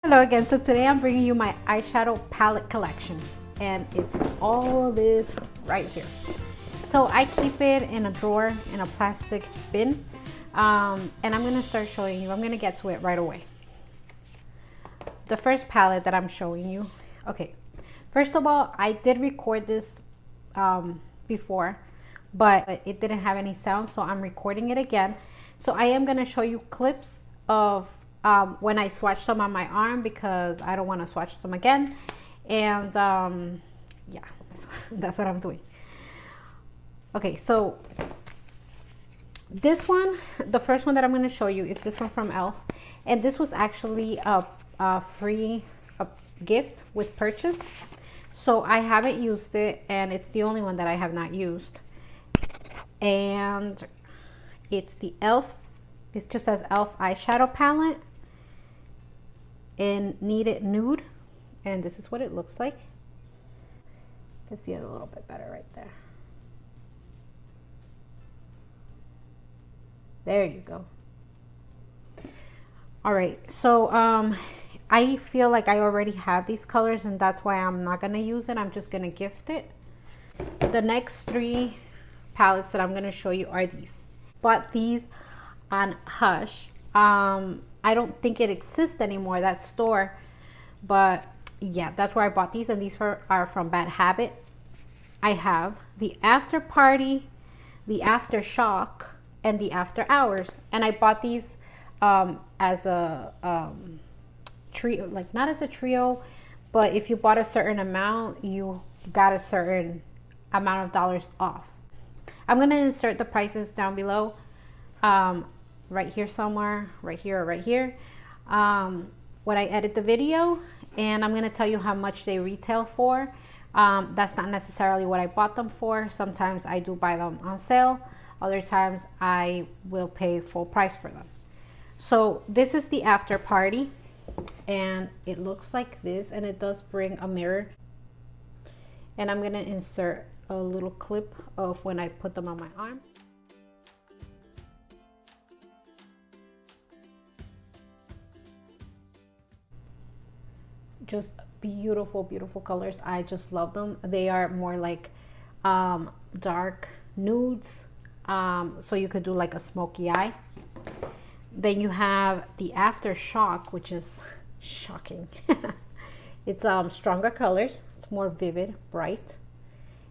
Hello again. So today I'm bringing you my eyeshadow palette collection, and it's all of this right here. So I keep it in a drawer in a plastic bin, and I'm going to start showing you. I'm going to get to it right away. The first palette that I'm showing you. Okay, first of all, I did record this before, but it didn't have any sound, so I'm recording it again. So I am going to show you clips of when I swatched them on my arm, because I don't want to swatch them again. And yeah, that's what I'm doing. Okay, so this one, the first one that I'm going to show you is this one from e.l.f. And this was actually a free gift with purchase. So I haven't used it, and it's the only one that I have not used. And it's the e.l.f. It just says e.l.f. eyeshadow palette in Kneaded Nude, and this is what it looks like. You can see it a little bit better right there. There you go. All right, so I feel like I already have these colors, and that's why I'm not gonna use it. I'm just gonna gift it. The next three palettes that I'm gonna show you are these. Bought these on Hush. I don't think it exists anymore, that store, but yeah, that's where I bought these, and these are from Bad Habit. I have the After Party, the Aftershock, and the After Hours, and I bought these as a trio, like not as a trio, but if you bought a certain amount, you got a certain amount of dollars off. I'm gonna insert the prices down below, right here somewhere, right here or right here, when I edit the video, and I'm gonna tell you how much they retail for. That's not necessarily what I bought them for. Sometimes I do buy them on sale, other times I will pay full price for them. So this is the After Party, and it looks like this, and it does bring a mirror, and I'm gonna insert a little clip of when I put them on my arm. Just beautiful, beautiful colors. I just love them. They are more like dark nudes, so you could do like a smoky eye. Then you have the Aftershock, which is shocking. It's stronger colors. It's more vivid, bright,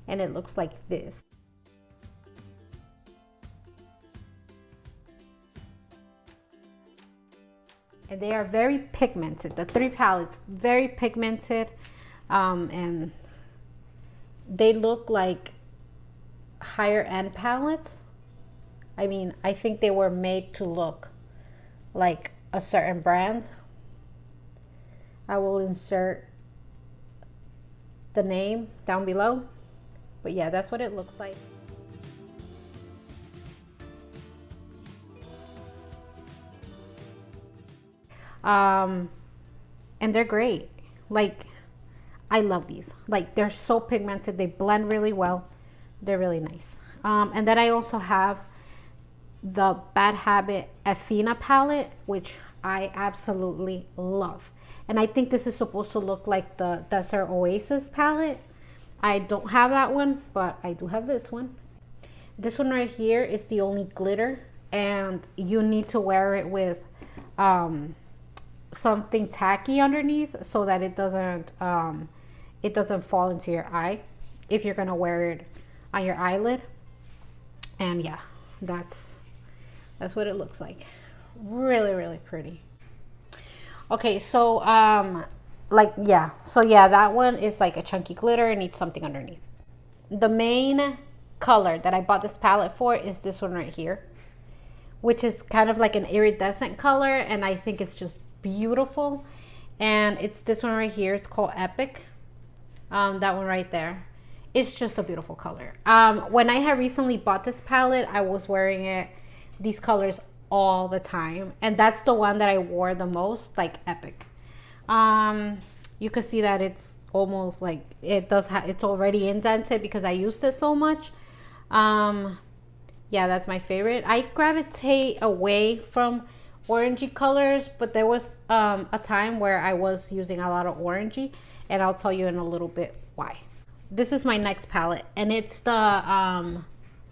and it looks like this. And they are very pigmented. The three palettes, very pigmented, and they look like higher end palettes. I mean, I think they were made to look like a certain brand. I will insert the name down below, but yeah, that's what it looks like. And they're great. Like, I love these. Like, they're so pigmented, they blend really well, they're really nice. And then I also have the Bad Habit Athena palette, which I absolutely love, and I think this is supposed to look like the Desert Oasis palette. I don't have that one, but I do have this one. This one right here is the only glitter, and you need to wear it with something tacky underneath so that it doesn't fall into your eye if you're gonna wear it on your eyelid. And yeah, that's what it looks like. Really, really pretty. Okay, so that one is like a chunky glitter and needs something underneath. The main color that I bought this palette for is this one right here, which is kind of like an iridescent color, and I think it's just beautiful. And it's this one right here. It's called Epic. That one right there. It's just a beautiful color. When I had recently bought this palette, I was wearing these colors all the time, and that's the one that I wore the most, like Epic. You can see that it's almost like it's already indented because I used it so much. Yeah, that's my favorite. I gravitate away from orangey colors, but there was a time where I was using a lot of orangey, and I'll tell you in a little bit why. This is my next palette, and it's the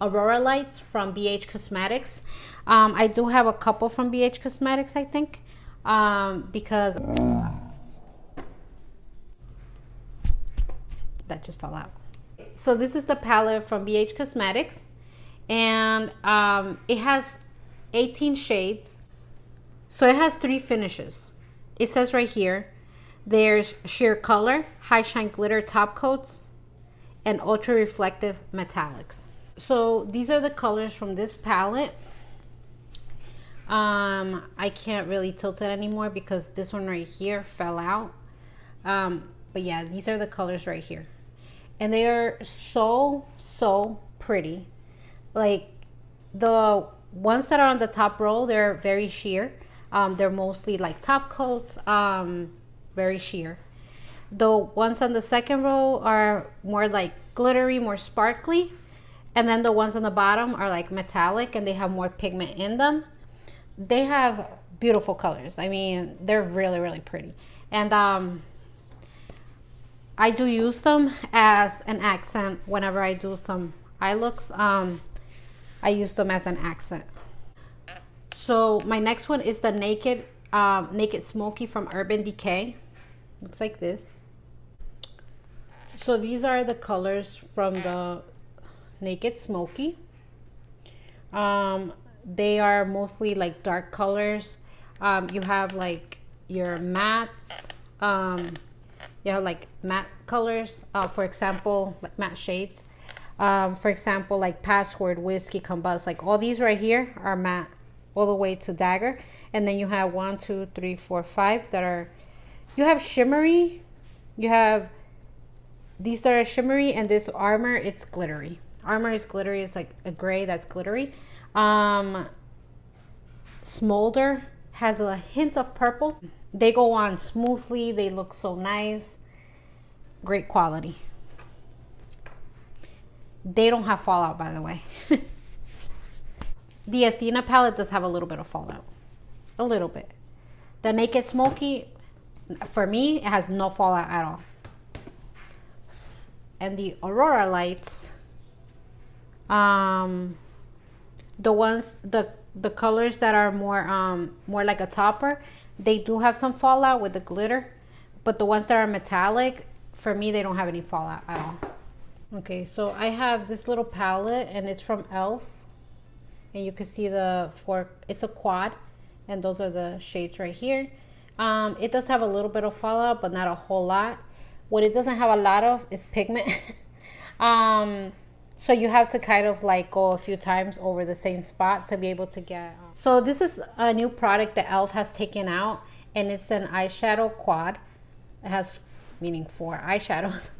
Aurora Lights from BH Cosmetics. I do have a couple from BH Cosmetics, I think, because that just fell out. So this is the palette from BH Cosmetics, and it has 18 shades. So it has 3 finishes. It says right here, there's sheer color, high shine glitter top coats, and ultra reflective metallics. So these are the colors from this palette. I can't really tilt it anymore because this one right here fell out. But yeah, these are the colors right here. And they are so pretty. Like the ones that are on the top row, they're very sheer. They're mostly like top coats, very sheer. The ones on the second row are more like glittery, more sparkly. And then the ones on the bottom are like metallic and they have more pigment in them. They have beautiful colors. I mean, they're really pretty. And I do use them as an accent whenever I do some eye looks. I use them as an accent. So my next one is the Naked Smoky from Urban Decay. Looks like this. So these are the colors from the Naked Smoky. They are mostly like dark colors. You have like your mattes. You have like matte colors. For example, like matte shades. For example, like Password, Whiskey, Combust. Like all these right here are matte all the way to Dagger. And then you have 1, 2, 3, 4, 5 that are, you have shimmery. You have these that are shimmery, and this Armor, it's glittery. Armor is glittery. It's like a gray that's glittery. Smolder has a hint of purple. They go on smoothly. They look so nice. Great quality. They don't have fallout, by the way. The Athena palette does have a little bit of fallout. A little bit. The Naked Smoky, for me, it has no fallout at all. And the Aurora Lights, the colors that are more like a topper, they do have some fallout with the glitter, but the ones that are metallic, for me, they don't have any fallout at all. Okay, so I have this little palette, and it's from e.l.f. And you can see it's a quad, and those are the shades right here. It does have a little bit of fallout, but not a whole lot. What it doesn't have a lot of is pigment. So you have to kind of like go a few times over the same spot to be able to get. So this is a new product that e.l.f. has taken out, and it's an eyeshadow quad. It has meaning 4 eyeshadows,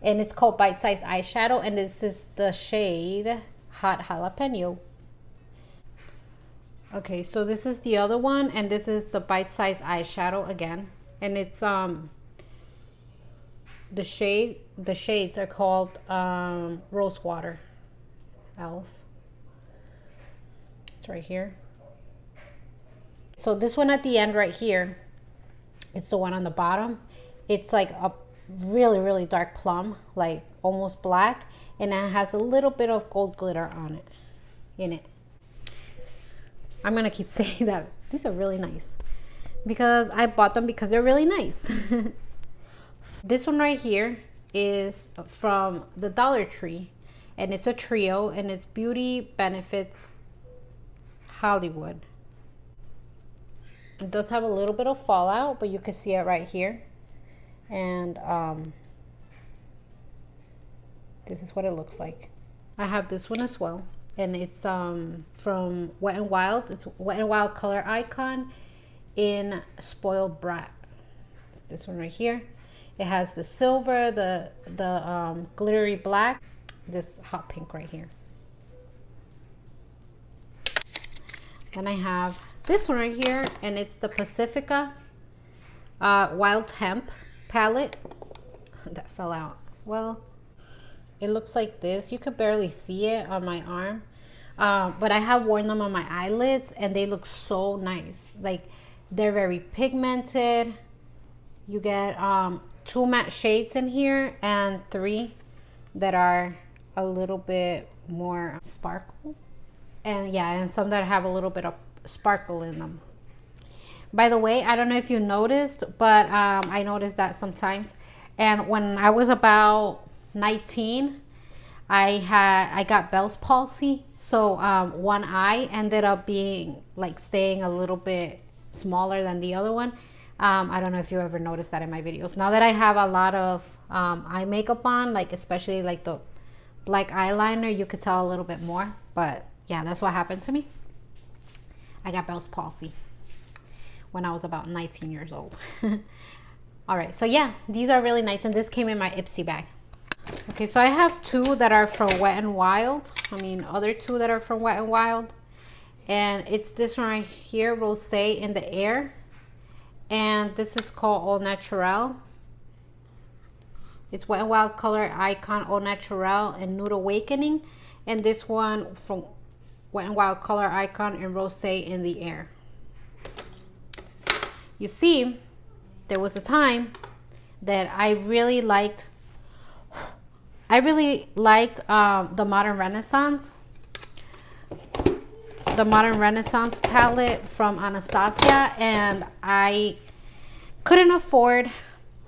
and it's called Bite Size Eyeshadow, and this is the shade Hot Jalapeno. Okay, so this is the other one, and this is the Bite Size Eyeshadow again, and it's the shades are called Rose Water. e.l.f. It's right here. So this one at the end right here, it's the one on the bottom. It's like a really dark plum, like almost black, and it has a little bit of gold glitter on it, in it. I'm gonna keep saying that. These are really nice because I bought them because they're really nice. This one right here is from the Dollar Tree, and it's a trio, and it's Beauty Benefits Hollywood. It does have a little bit of fallout, but you can see it right here. And this is what it looks like. I have this one as well, and it's from Wet n Wild. It's Wet n Wild Color Icon in Spoiled Brat. It's this one right here. It has the silver, the glittery black, this hot pink right here. Then I have this one right here, and it's the Pacifica Wild Hemp palette. That fell out as well. It looks like this. You could barely see it on my arm. But I have worn them on my eyelids and they look so nice. Like, they're very pigmented. You get 2 matte shades in here and 3 that are a little bit more sparkle. And yeah, and some that have a little bit of sparkle in them. By the way, I don't know if you noticed, but I noticed that sometimes. And when I was about 19, I got Bell's palsy. So one eye ended up being like staying a little bit smaller than the other one. I don't know if you ever noticed that in my videos. Now that I have a lot of eye makeup on, like especially like the black eyeliner, you could tell a little bit more. But yeah, that's what happened to me. I got Bell's palsy when I was about 19 years old. All right, so yeah, these are really nice, and this came in my Ipsy bag. Okay, so I have 2 that are from Wet n Wild. Other 2 that are from Wet n Wild. And it's this one right here, Rosé in the Air. And this is called Au Naturel. It's Wet n Wild Color Icon Au Naturel and Nude Awakening. And this one from Wet n Wild Color Icon and Rosé in the Air. You see, there was a time that I really liked the Modern Renaissance. The Modern Renaissance palette from Anastasia, and I couldn't afford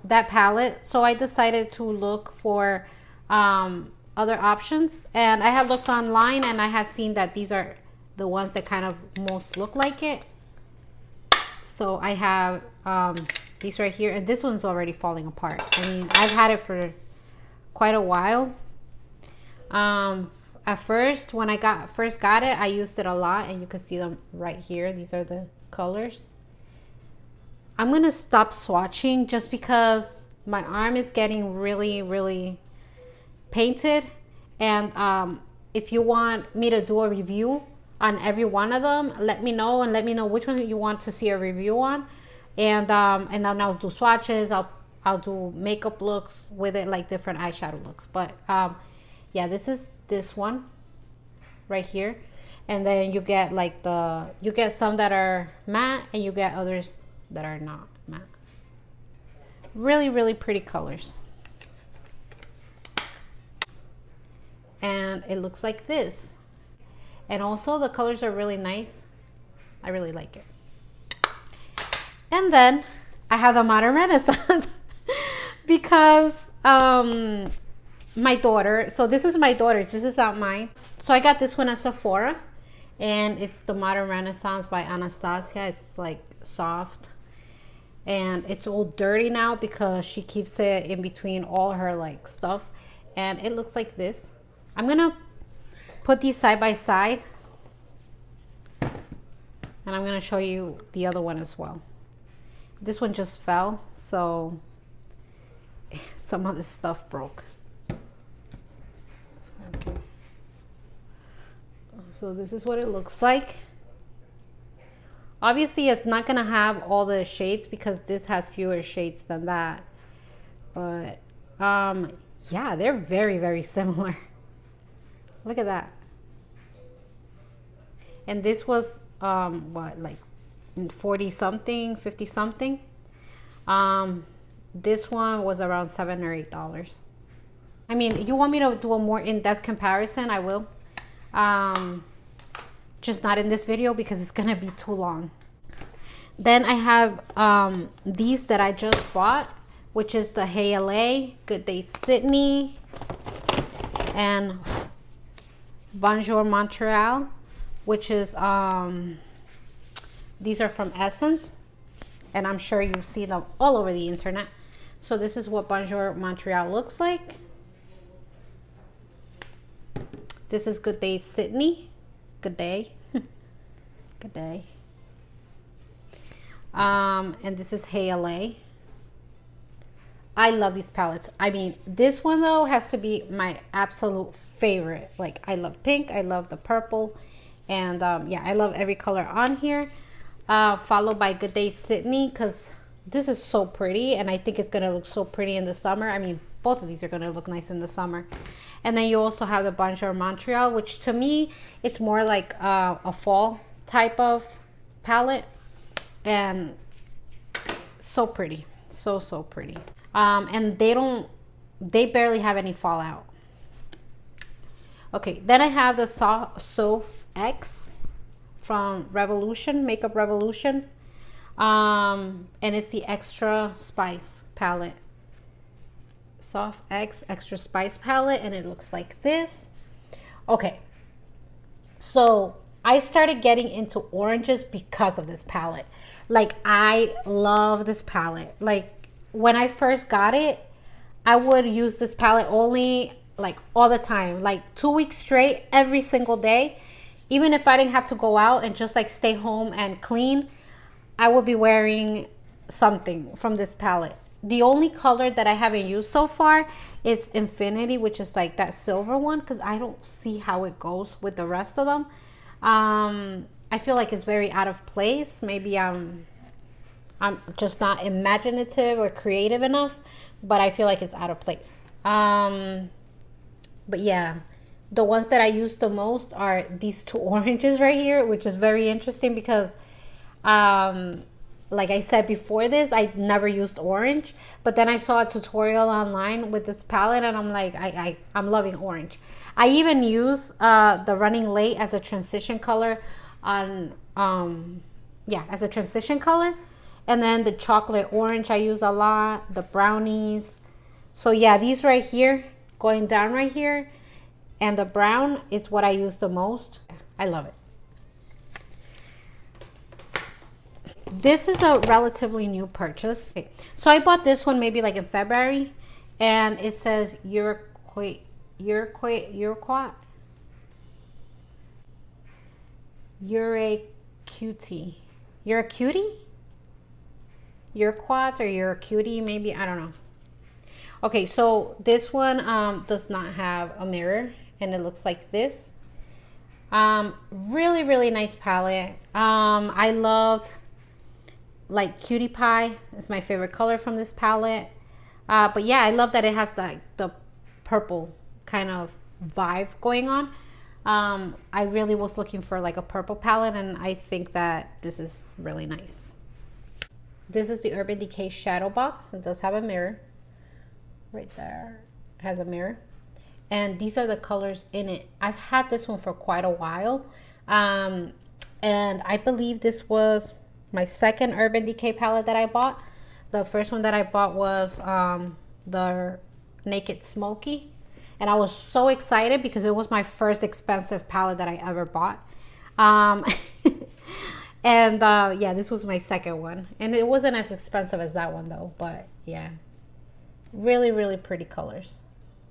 that palette, so I decided to look for other options. And I had looked online and I had seen that these are the ones that kind of most look like it. So I have these right here, and this one's already falling apart. I've had it for quite a while. At first, when I first got it, I used it a lot, and you can see them right here. These are the colors. I'm gonna stop swatching just because my arm is getting really, really painted. And if you want me to do a review on every one of them, let me know, and let me know which one you want to see a review on. And then I'll do swatches. I'll do makeup looks with it, like different eyeshadow looks. But yeah, this is this one right here. And then you get like you get some that are matte, and you get others that are not matte. Really, really pretty colors. And it looks like this. And also the colors are really nice. I really like it. And then I have the Modern Renaissance because my daughter, so this is my daughter's, this is not mine. So I got this one at Sephora, and it's the Modern Renaissance by Anastasia. It's like soft, and it's all dirty now because she keeps it in between all her like stuff, and it looks like this. I'm gonna put these side by side, and I'm gonna show you the other one as well. This one just fell, so some of this stuff broke. Okay. So this is what it looks like. Obviously, it's not gonna have all the shades because this has fewer shades than that. But yeah, they're very, very similar. Look at that. And this was what, like 40 something, 50 something. This one was around $7 or $8. I mean, you want me to do a more in-depth comparison, I will. Just not in this video because it's gonna be too long. Then I have these that I just bought, which is the Hey LA, Good Day Sydney, and Bonjour Montreal, which is these are from Essence, and I'm sure you see them all over the internet. So this is what Bonjour Montreal looks like. This is Good Day Sydney. Good day. Good day. And this is Hey LA. I love these palettes. I mean, this one though has to be my absolute favorite. Like, I love pink, I love the purple, and yeah, I love every color on here. Followed by Good Day Sydney, because this is so pretty, and I think it's gonna look so pretty in the summer. I mean, both of these are going to look nice in the summer. And then you also have the Bonjour Montreal, which to me, it's more like a fall type of palette. And so pretty. So pretty. And they barely have any fallout. Okay, then I have the Soft X from Revolution, Makeup Revolution. And it's the Extra Spice palette. Soft X Extra Spice palette, and it looks like this. Okay, so I started getting into oranges because of this palette. Like, I love this palette. Like, when I first got it, I would use this palette only like all the time, like 2 weeks straight, every single day. Even if I didn't have to go out and just like stay home and clean, I would be wearing something from this palette. The only color that I haven't used so far is Infinity, which is like that silver one, because I don't see how it goes with the rest of them. I feel like it's very out of place. Maybe I'm just not imaginative or creative enough, but I feel like it's out of place. But yeah, the ones that I use the most are these two oranges right here, which is very interesting because like I said before this, I never used orange, but then I saw a tutorial online with this palette and I'm like, I'm loving orange. I even use the Running Late as a transition color on, as a transition color. And then the chocolate orange I use a lot, the brownies. So yeah, these right here, going down right here, and the brown is what I use the most. I love it. This is a relatively new purchase. Okay. So I bought this one maybe like in February, and it says You're a cutie. You're a cutie? You're quads or you're a cutie, maybe, I don't know. Okay, so this one does not have a mirror, and it looks like this. Really nice palette. I loved like Cutie Pie. It's my favorite color from this palette. But yeah, I love that it has the purple kind of vibe going on. I really was looking for like a purple palette, and I think that this is really nice. This is the Urban Decay Shadow Box. It does have a mirror. Right there. It has a mirror. And these are the colors in it. I've had this one for quite a while. And I believe this was my second Urban Decay palette that I bought. The first one that I bought was the Naked Smoky. And I was so excited because it was my first expensive palette that I ever bought. And yeah, this was my second one. And it wasn't as expensive as that one though. But yeah, really pretty colors.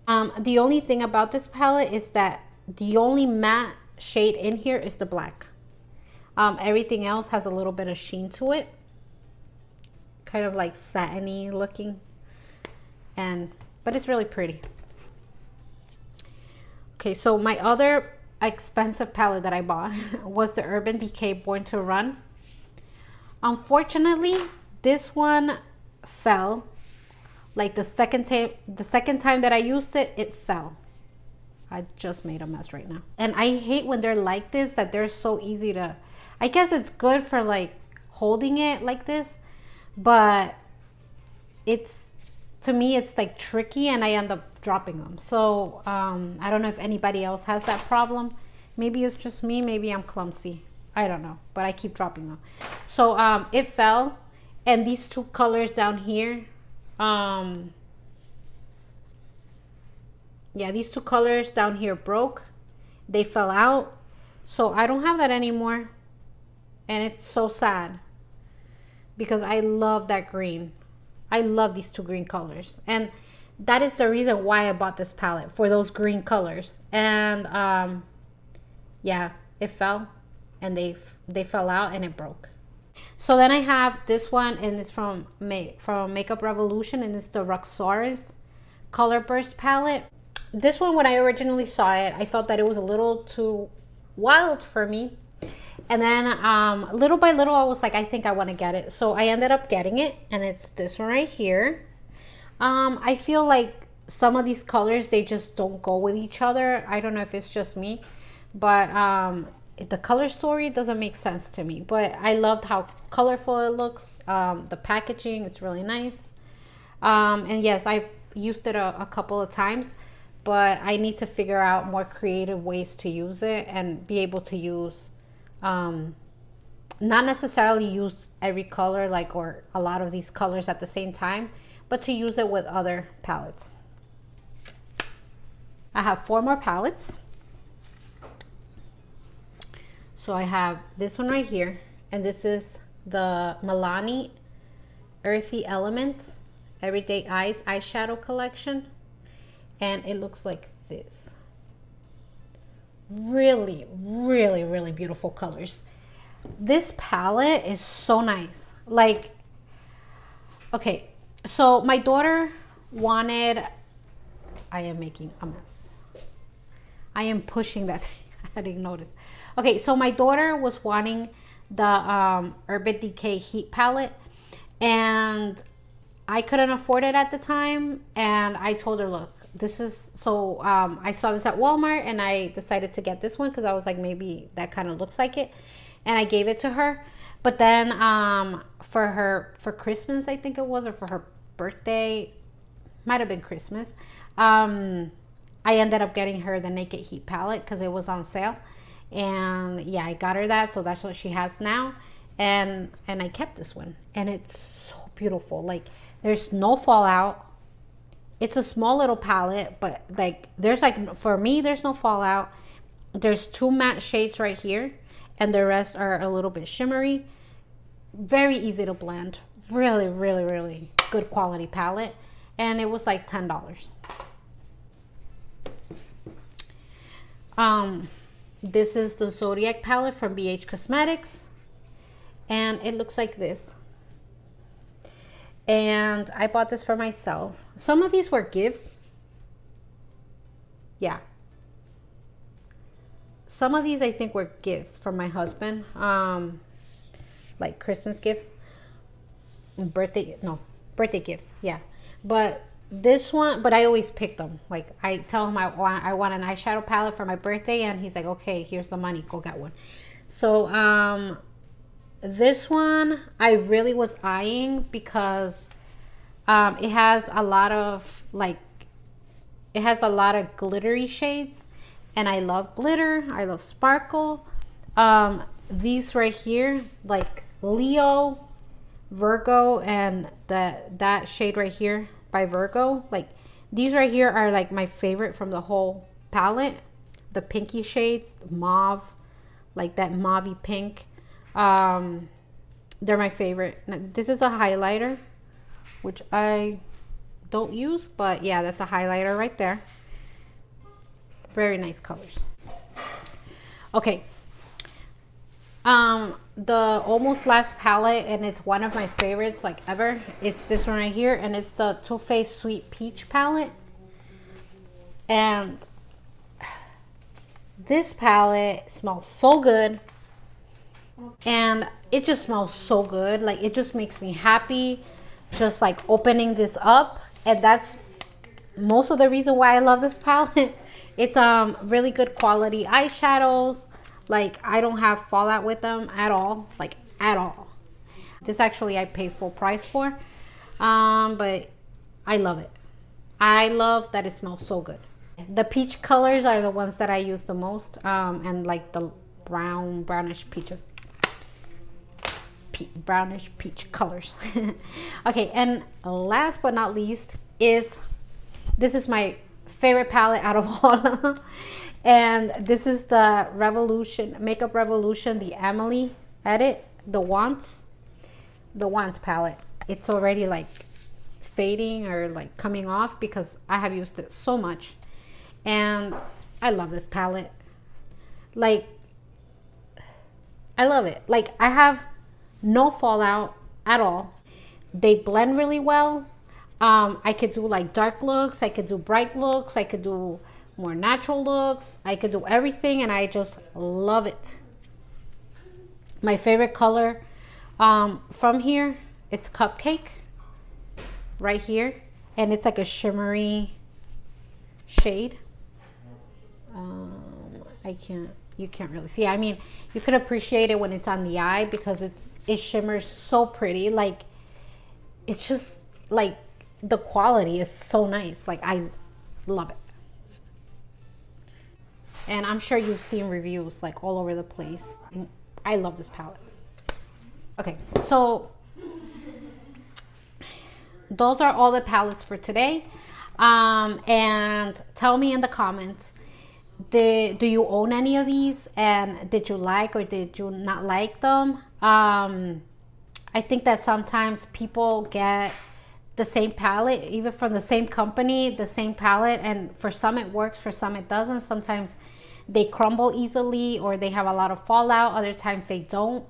The only thing about this palette is that the only matte shade in here is the black. Everything else has a little bit of sheen to it. Kind of like satiny looking. But it's really pretty. Okay, so my other expensive palette that I bought was the Urban Decay Born to Run. Unfortunately, this one fell. Like the second time that I used it, it fell. I just made a mess right now. And I hate when they're like this, that they're so easy to, I guess it's good for like holding it like this, but it's, to me, it's like tricky and I end up dropping them. So I don't know if anybody else has that problem. Maybe it's just me, maybe I'm clumsy. I don't know, but I keep dropping them. So it fell, and these two colors down here, yeah, these two colors down here broke. They fell out. So I don't have that anymore. And it's so sad because I love that green. I love these two green colors. And that is the reason why I bought this palette, for those green colors. And yeah, it fell and they fell out and it broke. So then I have this one, and it's from Makeup Revolution, and it's the Roxaris Color Burst palette. This one, when I originally saw it, I felt that it was a little too wild for me. And then little by little, I was like, I think I want to get it. So I ended up getting it, and it's this one right here. I feel like some of these colors, they just don't go with each other. I don't know if it's just me, but the color story doesn't make sense to me. But I loved how colorful it looks. The packaging, it's really nice. And yes, I've used it a couple of times, but I need to figure out more creative ways to use it and be able to use, not necessarily use every color, like, or a lot of these colors at the same time, but to use it with other palettes. I have 4 more palettes. So I have this one right here, and this is the Milani Earthy Elements Everyday Eyes Eyeshadow Collection. And it looks like this. Really, really, really beautiful colors. This palette is so nice. Like, okay, so my daughter wanted, I am making a mess. I am pushing that thing. I didn't notice. Okay, so my daughter was wanting the Urban Decay Heat palette, and I couldn't afford it at the time. And I told her, look, this is, so I saw this at Walmart, and I decided to get this one because I was like, maybe that kind of looks like it. And I gave it to her. But then for Christmas, I think it was, or for her birthday, might have been Christmas, I ended up getting her the Naked Heat palette because it was on sale. And yeah, I got her that, so that's what she has now. And I kept this one, and it's so beautiful. Like, there's no fallout. It's a small little palette, but like, there's like, for me, there's no fallout. There's 2 matte shades right here, and the rest are a little bit shimmery. Very easy to blend. Really, really, really good quality palette. And it was like $10. This is the Zodiac palette from BH Cosmetics, and it looks like this. And I bought this for myself. Some of these were gifts. Yeah. Some of these I think were gifts from my husband. Like Christmas gifts. Birthday gifts. Yeah. But this one, but I always pick them. Like, I tell him I want an eyeshadow palette for my birthday, and he's like, okay, here's the money, go get one. So this one I really was eyeing because it has a lot of glittery shades, and I love glitter, I love sparkle. These right here, like Leo, Virgo, and that shade right here by Virgo, like these right here are like my favorite from the whole palette. The pinky shades, mauve, like that mauvey pink, they're my favorite. Now, this is a highlighter, which I don't use, but yeah, that's a highlighter right there. Very nice colors. Okay, the almost last palette, and it's one of my favorites like ever, it's this one right here, and it's the Too Faced Sweet Peach palette. And this palette smells so good, and it just smells so good. Like, it just makes me happy just like opening this up, and that's most of the reason why I love this palette. It's really good quality eyeshadows. Like, I don't have fallout with them at all, like at all. This actually I pay full price for, but I love it. I love that it smells so good. The peach colors are the ones that I use the most, and like the brownish peaches, brownish peach colors. Okay, and last but not least this is my favorite palette out of all of them. And this is the Makeup Revolution, the Emily Edit, the Wants palette. It's already like fading or like coming off because I have used it so much, and I love this palette. Like, I love it. Like, I have no fallout at all. They blend really well. I could do like dark looks, I could do bright looks, I could do more natural looks, I could do everything, and I just love it. My favorite color from here, it's Cupcake right here, and it's like a shimmery shade. You can't really see. I mean, you could appreciate it when it's on the eye because it shimmers so pretty. Like, it's just like the quality is so nice. Like, I love it. And I'm sure you've seen reviews like all over the place. I love this palette. Okay, so those are all the palettes for today. And tell me in the comments, do you own any of these, and did you like or did you not like them? I think that sometimes people get the same palette, even from the same company, the same palette, and for some it works, for some it doesn't. Sometimes they crumble easily or they have a lot of fallout, other times they don't.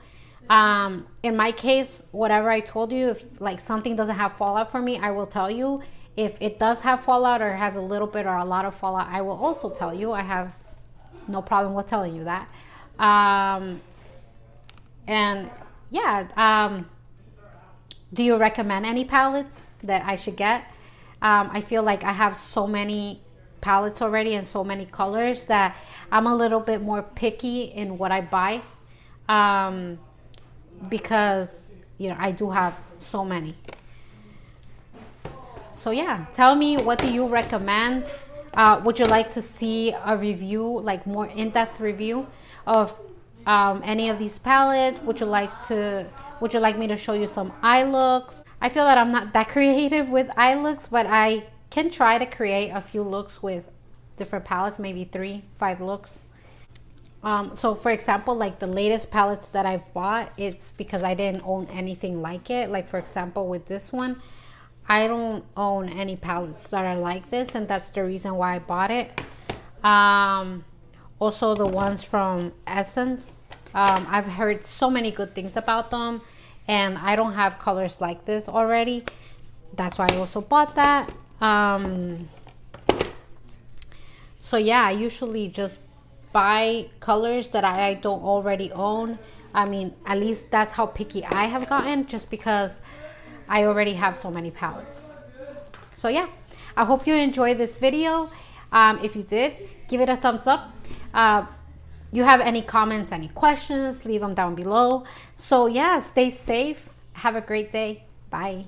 In my case, whatever I told you, if like something doesn't have fallout for me, I will tell you. If it does have fallout or has a little bit or a lot of fallout, I will also tell you. I have no problem with telling you that. And yeah, do you recommend any palettes that I should get? I feel like I have so many palettes already and so many colors that I'm a little bit more picky in what I buy, because you know I do have so many. So yeah, tell me, what do you recommend? Would you like to see a review, like more in-depth review of any of these palettes? Would you like me to show you some eye looks? I feel that I'm not that creative with eye looks, but I can try to create a few looks with different palettes, maybe 3-5 looks. So for example, like the latest palettes that I've bought, it's because I didn't own anything like it. Like for example, with this one, I don't own any palettes that are like this, and that's the reason why I bought it. Also the ones from Essence, I've heard so many good things about them, and I don't have colors like this already. That's why I also bought that. So yeah, I usually just buy colors that I don't already own. I mean, at least that's how picky I have gotten, just because I already have so many palettes. So yeah, I hope you enjoyed this video. If you did, give it a thumbs up. You have any comments, any questions, leave them down below. So yeah, stay safe. Have a great day. Bye.